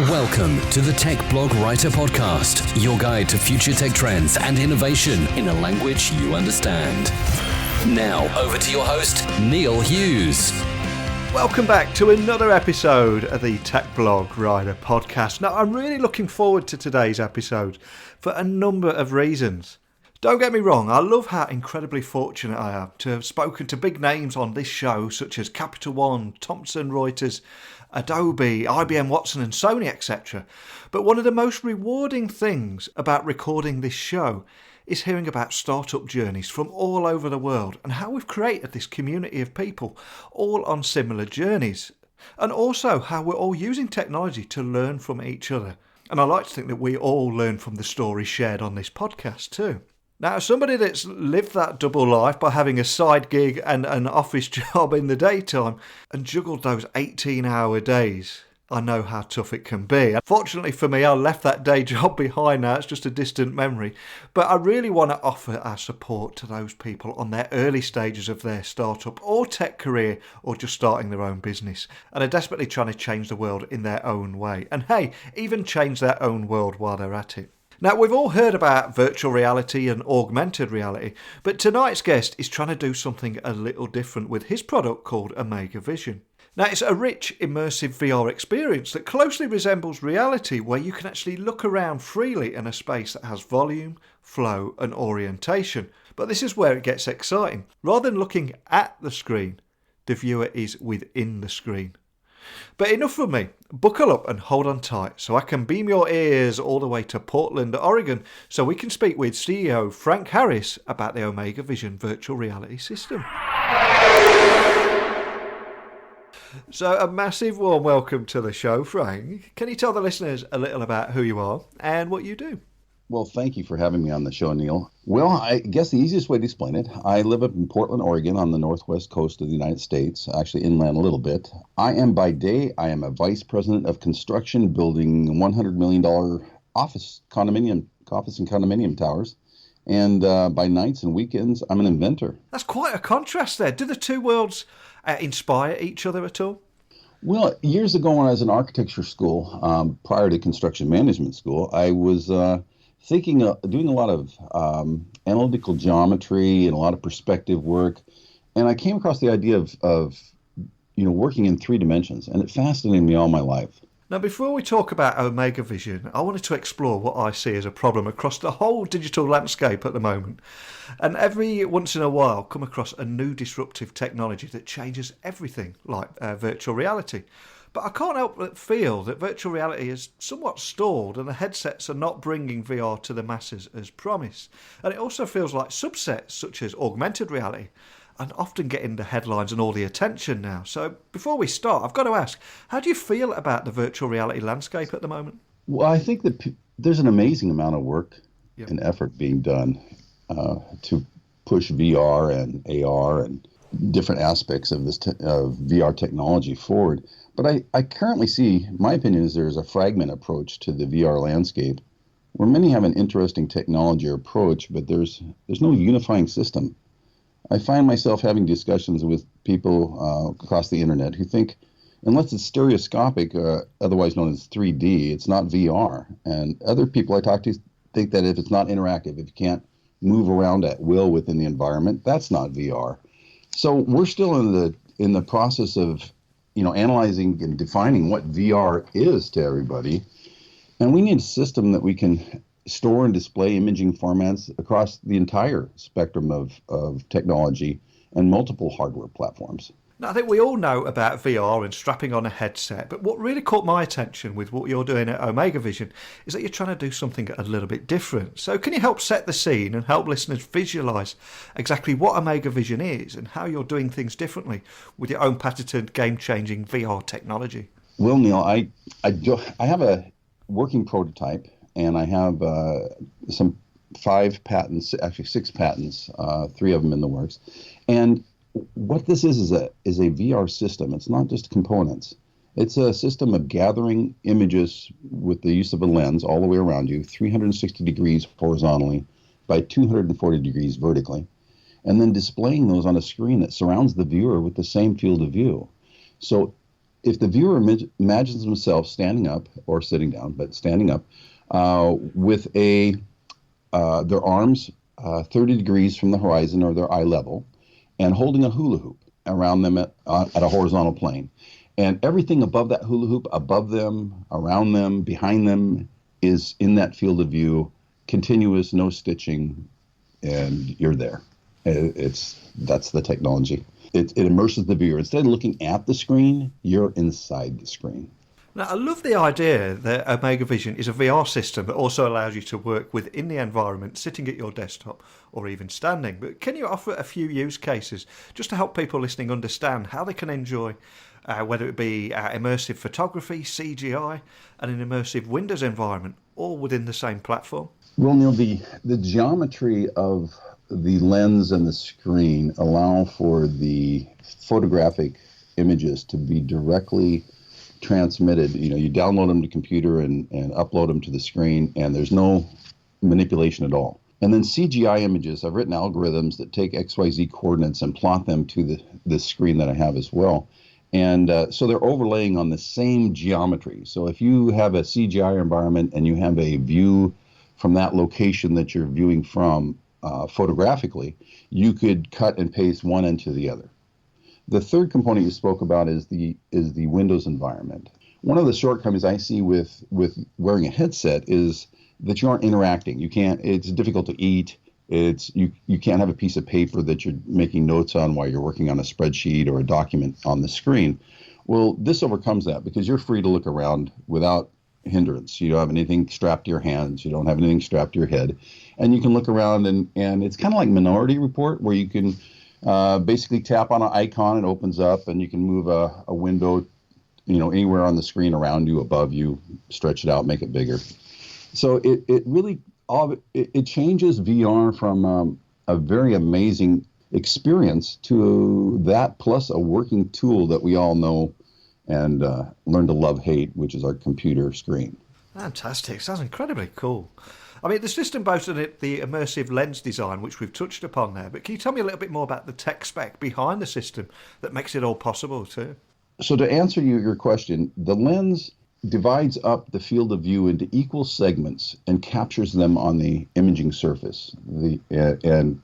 Welcome to the Tech Blog Writer Podcast, your guide to future tech trends and innovation in a language you understand. Now, over to your host, Neil Hughes. Welcome back to another episode of the Tech Blog Writer Podcast. Now, I'm really looking forward to today's episode for a number of reasons. Don't get me wrong, I love how incredibly fortunate I am to have spoken to big names on this show, such as Capital One, Thomson Reuters, Adobe, IBM Watson and Sony, etc. But one of the most rewarding things about recording this show is hearing about startup journeys from all over the world and how we've created this community of people all on similar journeys. And also how we're all using technology to learn from each other. And I like to think that we all learn from the stories shared on this podcast too. Now, as somebody that's lived that double life by having a side gig and an office job in the daytime and juggled those 18-hour days, I know how tough it can be. Fortunately for me, I left that day job behind now. It's just a distant memory. But I really want to offer our support to those people on their early stages of their startup or tech career or just starting their own business and are desperately trying to change the world in their own way. And hey, even change their own world while they're at it. Now, we've all heard about virtual reality and augmented reality, but tonight's guest is trying to do something a little different with his product called Omegavision. Now, it's a rich, immersive VR experience that closely resembles reality, where you can actually look around freely in a space that has volume, flow and orientation. But this is where it gets exciting. Rather than looking at the screen, the viewer is within the screen. But enough from me. Buckle up and hold on tight so I can beam your ears all the way to Portland, Oregon, so we can speak with CEO Frank Harris about the Omegavision virtual reality system. So a massive warm welcome to the show, Frank. Can you tell the listeners a little about who you are and what you do? Well, thank you for having me on the show, Neil. Well, I guess the easiest way to explain it, I live up in Portland, Oregon on the northwest coast of the United States, actually inland a little bit. I am a vice president of construction building $100 million office and condominium towers. And by nights and weekends, I'm an inventor. That's quite a contrast there. Do the two worlds inspire each other at all? Well, years ago when I was in architecture school, prior to construction management school, I was doing a lot of analytical geometry and a lot of perspective work, and I came across the idea of working in three dimensions, and it fascinated me all my life. Now, before we talk about Omegavision, I wanted to explore what I see as a problem across the whole digital landscape at the moment. And every once in a while, come across a new disruptive technology that changes everything, like virtual reality. But I can't help but feel that virtual reality is somewhat stalled and the headsets are not bringing VR to the masses as promised. And it also feels like subsets such as augmented reality and often getting the headlines and all the attention now. So before we start, I've got to ask, how do you feel about the virtual reality landscape at the moment? Well, I think that there's an amazing amount of work and effort being done to push VR and AR and different aspects of of VR technology forward. But I currently see, my opinion is there's a fragment approach to the VR landscape where many have an interesting technology or approach, but there's no unifying system. I find myself having discussions with people across the internet who think, unless it's stereoscopic, otherwise known as 3D, it's not VR. And other people I talk to think that if it's not interactive, if you can't move around at will within the environment, that's not VR. So we're still in the process of analyzing and defining what VR is to everybody. And we need a system that we can store and display imaging formats across the entire spectrum of technology and multiple hardware platforms. Now, I think we all know about VR and strapping on a headset, but what really caught my attention with what you're doing at Omegavision is that you're trying to do something a little bit different. So can you help set the scene and help listeners visualise exactly what Omegavision is and how you're doing things differently with your own patented game-changing VR technology? Well, Neil, I have a working prototype, and I have some 5 patents, actually 6 patents, 3 of them in the works. And what this is a VR system. It's not just components. It's a system of gathering images with the use of a lens all the way around you, 360 degrees horizontally by 240 degrees vertically, and then displaying those on a screen that surrounds the viewer with the same field of view. So if the viewer imagines himself standing up or sitting down, but standing up, with their arms 30 degrees from the horizon or their eye level, and holding a hula hoop around them at a horizontal plane. And everything above that hula hoop, above them, around them, behind them, is in that field of view, continuous, no stitching, and you're there. That's the technology. It immerses the viewer. Instead of looking at the screen, you're inside the screen. Now, I love the idea that Omegavision is a VR system that also allows you to work within the environment, sitting at your desktop or even standing. But can you offer a few use cases just to help people listening understand how they can enjoy, whether it be immersive photography, CGI, and an immersive Windows environment, all within the same platform? Well, Neil, the geometry of the lens and the screen allow for the photographic images to be directly transmitted. You download them to computer and upload them to the screen, and there's no manipulation at all. And then CGI images, I've written algorithms that take XYZ coordinates and plot them to the screen that I have as well. And so they're overlaying on the same geometry. So if you have a CGI environment and you have a view from that location that you're viewing from photographically, you could cut and paste one into the other. The third component you spoke about is the Windows environment. One of the shortcomings I see with wearing a headset is that you aren't interacting. It's difficult to eat. You can't have a piece of paper that you're making notes on while you're working on a spreadsheet or a document on the screen. Well, this overcomes that because you're free to look around without hindrance. You don't have anything strapped to your hands. You don't have anything strapped to your head. And you can look around, and it's kind of like Minority Report, where you can basically tap on an icon, it opens up, and you can move a window, anywhere on the screen around you, above you, stretch it out, make it bigger. So it really it changes VR from a very amazing experience to that plus a working tool that we all know and learn to love, hate, which is our computer screen. Fantastic. Sounds incredibly cool. I mean, the system boasted the immersive lens design, which we've touched upon there, but can you tell me a little bit more about the tech spec behind the system that makes it all possible too? So to answer your question, the lens divides up the field of view into equal segments and captures them on the imaging surface. And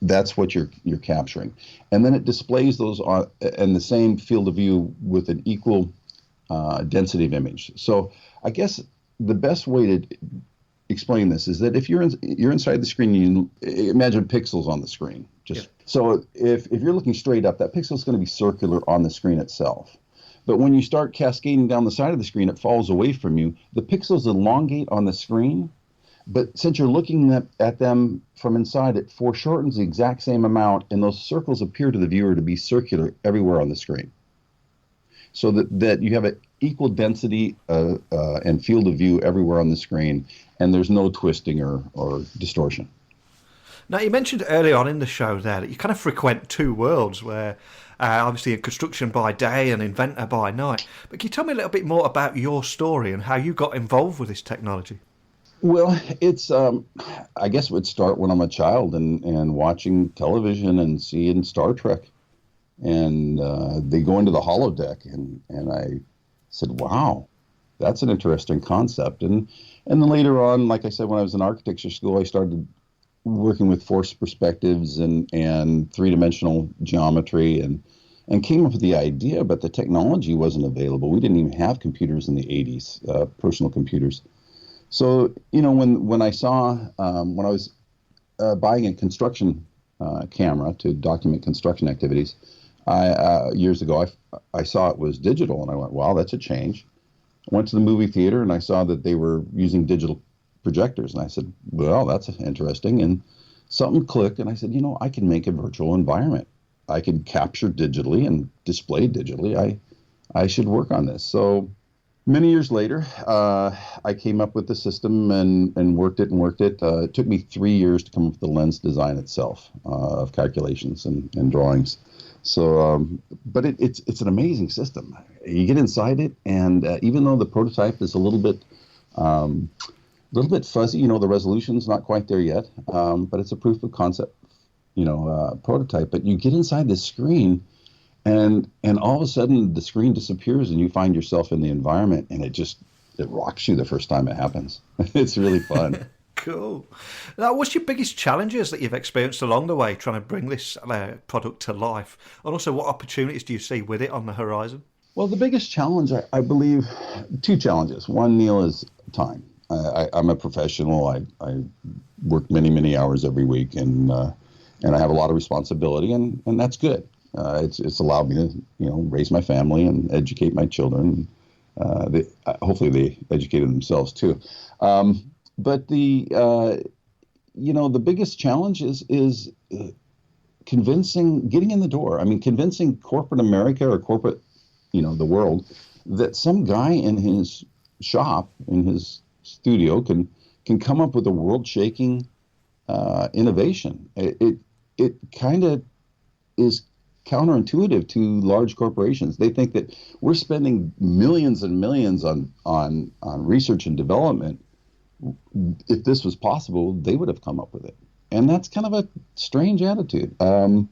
that's what you're capturing. And then it displays those in the same field of view with an equal density of image. So I guess the best way to explain this is that if you're inside the screen, you imagine pixels on the screen. So if you're looking straight up, that pixel is going to be circular on the screen itself. But when you start cascading down the side of the screen, it falls away from you. The pixels elongate on the screen, but since you're looking at them from inside, it foreshortens the exact same amount, and those circles appear to the viewer to be circular everywhere on the screen. So that you have an equal density and field of view everywhere on the screen, and there's no twisting or distortion. Now, you mentioned early on in the show there that you kind of frequent two worlds where obviously a construction by day and inventor by night. But can you tell me a little bit more about your story and how you got involved with this technology? Well, it's I guess it would start when I'm a child and watching television and seeing Star Trek. And they go into the holodeck, and I said, wow, that's an interesting concept. And then later on, like I said, when I was in architecture school, I started working with forced perspectives and three-dimensional geometry and came up with the idea, but the technology wasn't available. We didn't even have computers in the 80s, personal computers. So, when I saw, when I was buying a construction camera to document construction activities, years ago, I saw it was digital, and I went, wow, that's a change. I went to the movie theater, and I saw that they were using digital projectors, and I said, well, that's interesting. And something clicked, and I said, I can make a virtual environment. I can capture digitally and display digitally. I should work on this. So many years later, I came up with the system and worked it. It took me 3 years to come up with the lens design itself of calculations and drawings. So, but it's an amazing system. You get inside it, and even though the prototype is a little bit fuzzy, the resolution's not quite there yet, but it's a proof of concept, prototype. But you get inside the screen, And all of a sudden the screen disappears and you find yourself in the environment, and it rocks you the first time it happens. It's really fun. Cool. Now, what's your biggest challenges that you've experienced along the way trying to bring this product to life? And also, what opportunities do you see with it on the horizon? Well, the biggest challenge, I believe, two challenges. One, Neil, is time. I'm a professional. I work many, many hours every week, and I have a lot of responsibility, and that's good. It's allowed me to, raise my family and educate my children. Hopefully they educated themselves too. But the biggest challenge is getting in the door. I mean, convincing corporate America or corporate, the world, that some guy in his shop, in his studio, can come up with a world-shaking innovation. It kind of is counterintuitive to large corporations. They think that we're spending millions and millions on research and development. If this was possible, they would have come up with it. And that's kind of a strange attitude. I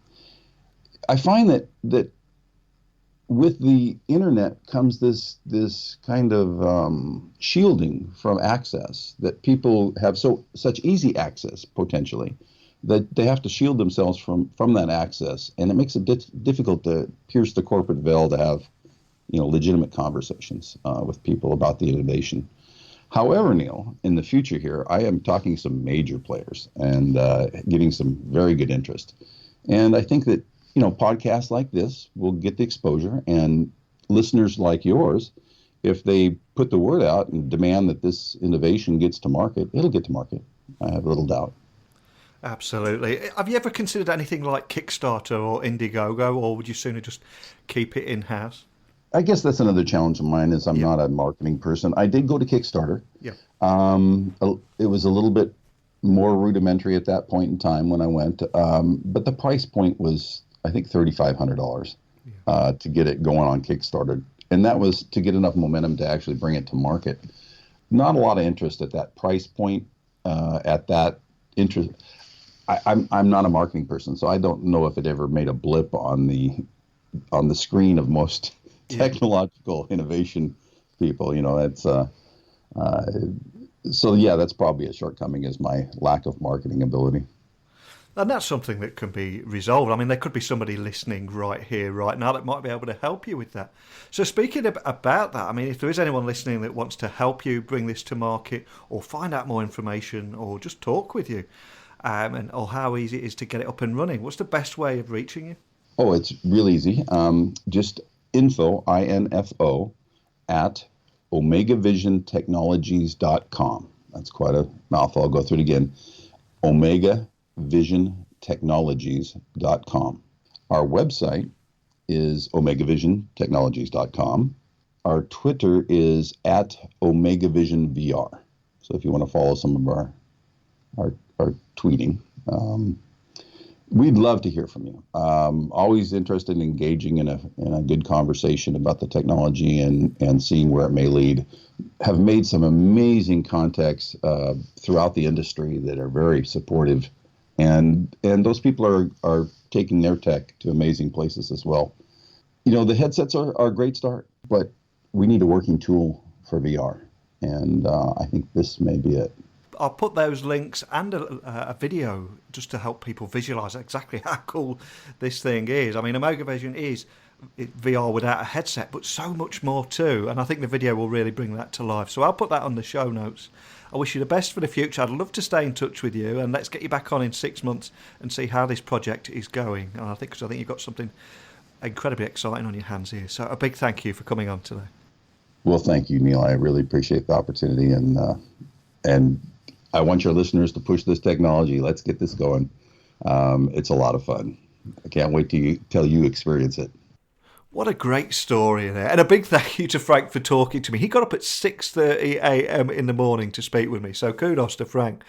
find that with the internet comes this kind of shielding from access, that people have such easy access potentially that they have to shield themselves from that access, and it makes it difficult to pierce the corporate veil to have legitimate conversations with people about the innovation. However, Neil, in the future here, I am talking to some major players and getting some very good interest, and I think that podcasts like this will get the exposure, and listeners like yours, if they put the word out and demand that this innovation gets to market, it'll get to market. I have little doubt. Absolutely. Have you ever considered anything like Kickstarter or Indiegogo, or would you sooner just keep it in-house? I guess that's another challenge of mine, is I'm not a marketing person. I did go to Kickstarter. Yeah. It was a little bit more rudimentary at that point in time when I went, but the price point was, I think, $3,500 to get it going on Kickstarter. And that was to get enough momentum to actually bring it to market. Not a lot of interest at that price point, at that interest. I'm not a marketing person, so I don't know if it ever made a blip on the screen of most technological innovation people. That's so yeah, that's probably a shortcoming, is my lack of marketing ability. And that's something that can be resolved. I mean, there could be somebody listening right here, right now, that might be able to help you with that. So speaking about that, I mean, if there is anyone listening that wants to help you bring this to market, or find out more information, or just talk with you, or how easy it is to get it up and running, what's the best way of reaching you? Oh, it's real easy. Just info, INFO, at Omegavisiontechnologies.com. That's quite a mouthful. I'll go through it again. Omegavisiontechnologies.com. Our website is Omegavisiontechnologies.com. Our Twitter is at OmegavisionVR. So if you want to follow some of our tweeting, we'd love to hear from you. Always interested in engaging in a good conversation about the technology and seeing where it may lead. Have made some amazing contacts throughout the industry that are very supportive, and those people are taking their tech to amazing places as well. The headsets are a great start, but we need a working tool for VR, and I think this may be it. I'll put those links and a video just to help people visualize exactly how cool this thing is. I mean, Omegavision is VR without a headset, but so much more too. And I think the video will really bring that to life. So I'll put that on the show notes. I wish you the best for the future. I'd love to stay in touch with you, and let's get you back on in 6 months and see how this project is going. And I think you've got something incredibly exciting on your hands here. So a big thank you for coming on today. Well, thank you, Neil. I really appreciate the opportunity, and I want your listeners to push this technology. Let's get this going. It's a lot of fun. I can't wait till you experience it. What a great story there. And a big thank you to Frank for talking to me. He got up at 6:30 a.m. in the morning to speak with me. So kudos to Frank.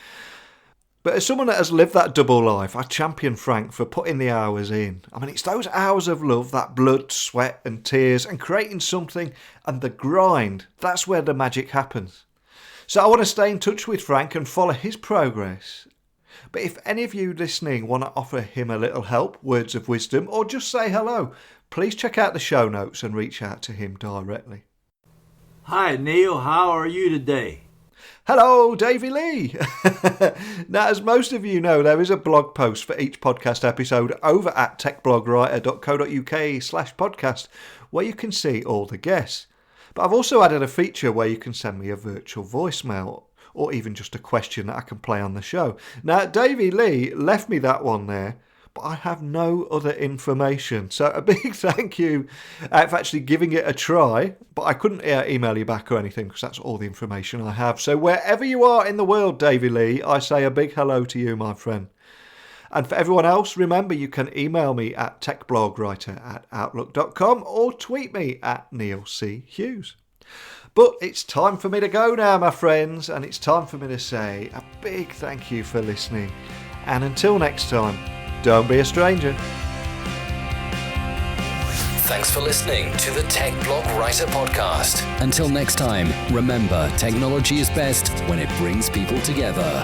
But as someone that has lived that double life, I champion Frank for putting the hours in. I mean, it's those hours of love, that blood, sweat and tears, and creating something, and the grind. That's where the magic happens. So I want to stay in touch with Frank and follow his progress. But if any of you listening want to offer him a little help, words of wisdom, or just say hello, please check out the show notes and reach out to him directly. Hi, Neil. How are you today? Hello, Davey Lee. Now, as most of you know, there is a blog post for each podcast episode over at techblogwriter.co.uk/podcast, where you can see all the guests. But I've also added a feature where you can send me a virtual voicemail or even just a question that I can play on the show. Now, Davey Lee left me that one there, but I have no other information. So a big thank you for actually giving it a try. But I couldn't email you back or anything because that's all the information I have. So wherever you are in the world, Davey Lee, I say a big hello to you, my friend. And for everyone else, remember you can email me at techblogwriter@outlook.com or tweet me at Neil C. Hughes. But it's time for me to go now, my friends, and it's time for me to say a big thank you for listening. And until next time, don't be a stranger. Thanks for listening to the Tech Blog Writer Podcast. Until next time, remember, technology is best when it brings people together.